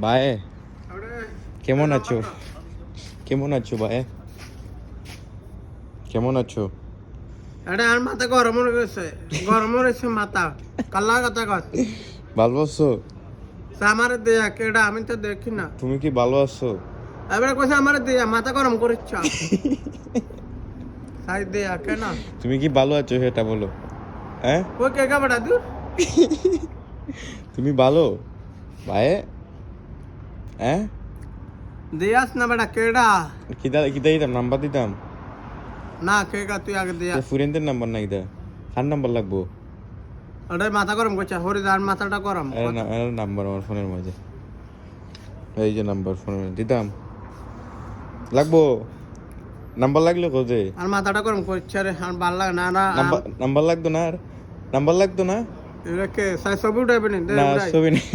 ভাই কেমন আছো? কেমন আছো ভাই? কেমন আছো? এটা আর মাথা গরম হয়ে গেছে, গরম হয়েছে মাথা। কাল্লা কথা কর। ভালো আছো? আমার দেয়া কেডা আমি তো দেখি না। তুমি কি ভালো আছো? এবারে কইছে আমার দেয়া মাথা গরম করেছ। সাই দেয়া কেন? তুমি কি ভালো আছো সেটা বলো। হ্যাঁ, ওই কে কা বড়া দূর। তুমি ভালো ভাই? হ্যাঁ, দেয়াস না বড়া কেডা? কিদা দিতাম নাম্বার দিতাম। না কে কা তুই আগে দেয়া। ফুরেনদের নাম্বার না কিদা? কার নাম্বার লাগবো? ওরে মাথা গরম করছে, হরিদার মাথাটা গরম। এর নাম্বার আমার ফোনের মাঝে, এই যে নাম্বার ফোনের মাঝে দিতাম। লাগবো? নাম্বার লাগলো কোথায়? আর মাথাটা গরম করছে রে, আর ভাল লাগে না। না নাম্বার লাগতো না আর? নাম্বার লাগতো না? এটা কে সাই ছবি উঠাইবে নি? দে না, উঠাই। ছবি নেই।